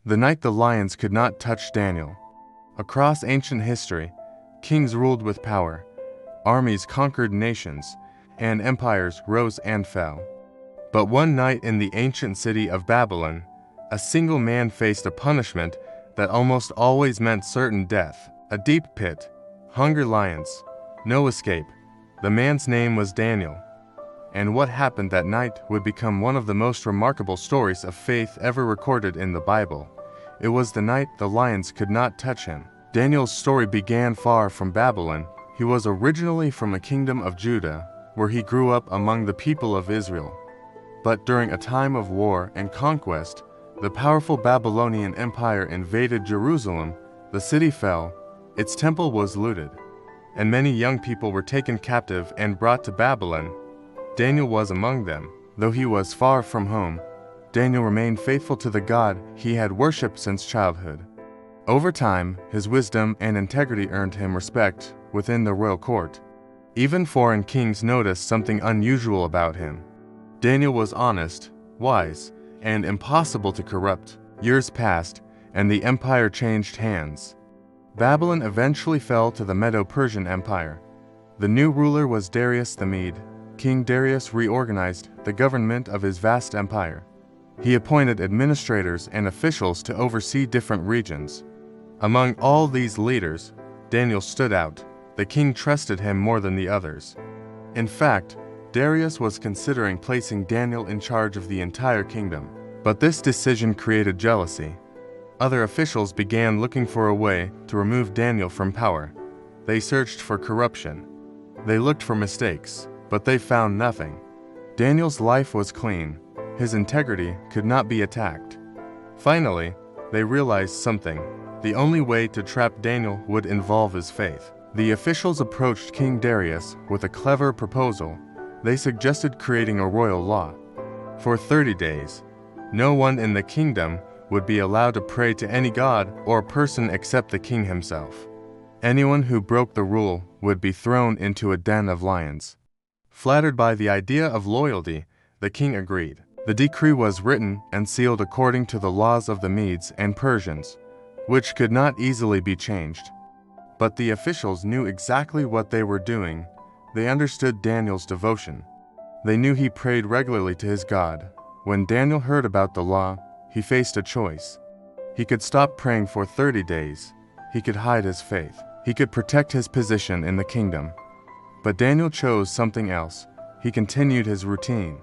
The night the lions could not touch Daniel. Across ancient history, kings ruled with power, armies conquered nations, and empires rose and fell. But one night in the ancient city of Babylon, a single man faced a punishment that almost always meant certain death: a deep pit, hungry lions, no escape. The man's name was Daniel. And what happened that night would become one of the most remarkable stories of faith ever recorded in the Bible. It was the night the lions could not touch him. Daniel's story began far from Babylon. He was originally from a kingdom of Judah, where he grew up among the people of Israel. But during a time of war and conquest, the powerful Babylonian Empire invaded Jerusalem. The city fell, its temple was looted, and many young people were taken captive and brought to Babylon. Daniel was among them. Though he was far from home, Daniel remained faithful to the God he had worshipped since childhood. Over time, his wisdom and integrity earned him respect within the royal court. Even foreign kings noticed something unusual about him. Daniel was honest, wise, and impossible to corrupt. Years passed, and the empire changed hands. Babylon eventually fell to the Medo-Persian Empire. The new ruler was Darius the Mede. King Darius reorganized the government of his vast empire. He appointed administrators and officials to oversee different regions. Among all these leaders, Daniel stood out. The king trusted him more than the others. In fact, Darius was considering placing Daniel in charge of the entire kingdom. But this decision created jealousy. Other officials began looking for a way to remove Daniel from power. They searched for corruption. They looked for mistakes, but they found nothing. Daniel's life was clean. His integrity could not be attacked. Finally, they realized something. The only way to trap Daniel would involve his faith. The officials approached King Darius with a clever proposal. They suggested creating a royal law. For 30 days, no one in the kingdom would be allowed to pray to any god or person except the king himself. Anyone who broke the rule would be thrown into a den of lions. Flattered by the idea of loyalty, the king agreed. The decree was written and sealed according to the laws of the Medes and Persians, which could not easily be changed. But the officials knew exactly what they were doing. They understood Daniel's devotion. They knew he prayed regularly to his God. When Daniel heard about the law, he faced a choice. He could stop praying for 30 days. He could hide his faith. He could protect his position in the kingdom. But Daniel chose something else. He continued his routine.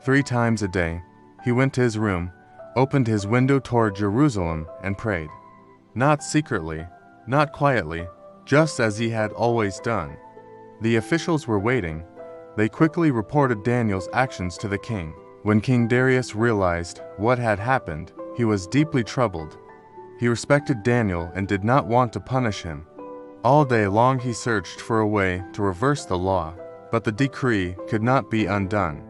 3 times a day, he went to his room, opened his window toward Jerusalem, and prayed. Not secretly, not quietly, just as he had always done. The officials were waiting. They quickly reported Daniel's actions to the king. When King Darius realized what had happened, he was deeply troubled. He respected Daniel and did not want to punish him. All day long he searched for a way to reverse the law, but the decree could not be undone.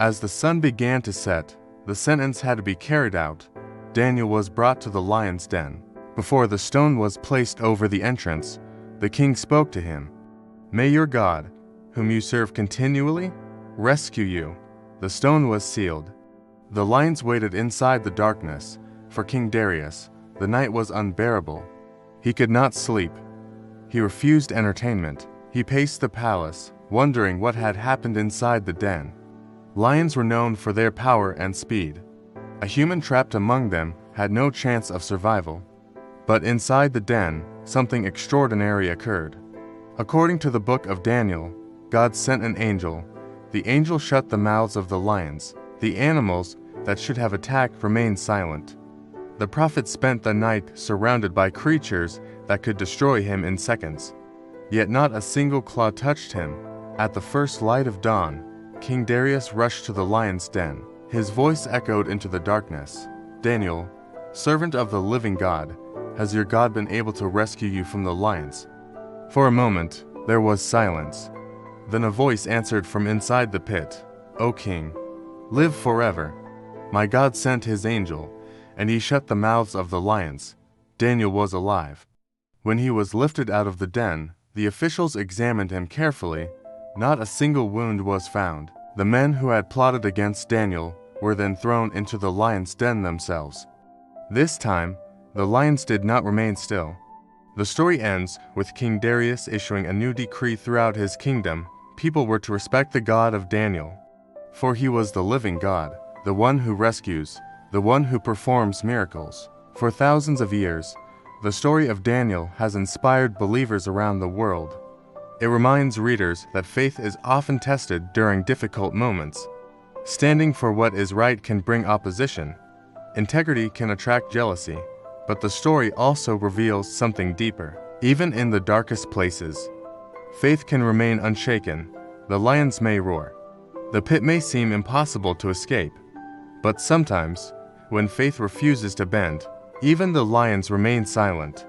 As the sun began to set, the sentence had to be carried out. Daniel was brought to the lion's den. Before the stone was placed over the entrance, the king spoke to him. "May your God, whom you serve continually, rescue you." The stone was sealed. The lions waited inside the darkness. For King Darius, the night was unbearable. He could not sleep. He refused entertainment. He paced the palace, wondering what had happened inside the den. Lions were known for their power and speed. A human trapped among them had no chance of survival. But inside the den, something extraordinary occurred. According to the book of Daniel, God sent an angel. The angel shut the mouths of the lions. The animals that should have attacked remained silent. The prophet spent the night surrounded by creatures that could destroy him in seconds. Yet not a single claw touched him. At the first light of dawn, King Darius rushed to the lion's den. His voice echoed into the darkness. "Daniel, servant of the living God, has your God been able to rescue you from the lions?" For a moment, there was silence. Then a voice answered from inside the pit, "O king, live forever. My God sent his angel, and he shut the mouths of the lions. Daniel was alive." When he was lifted out of the den, the officials examined him carefully. Not a single wound was found. The men who had plotted against Daniel were then thrown into the lion's den themselves. This time, the lions did not remain still. The story ends with King Darius issuing a new decree throughout his kingdom. People were to respect the God of Daniel, for he was the living God, the one who rescues, the one who performs miracles. For thousands of years, the story of Daniel has inspired believers around the world. It reminds readers that faith is often tested during difficult moments. Standing for what is right can bring opposition. Integrity can attract jealousy, but the story also reveals something deeper. Even in the darkest places, faith can remain unshaken. The lions may roar. The pit may seem impossible to escape. But sometimes, when faith refuses to bend, even the lions remain silent.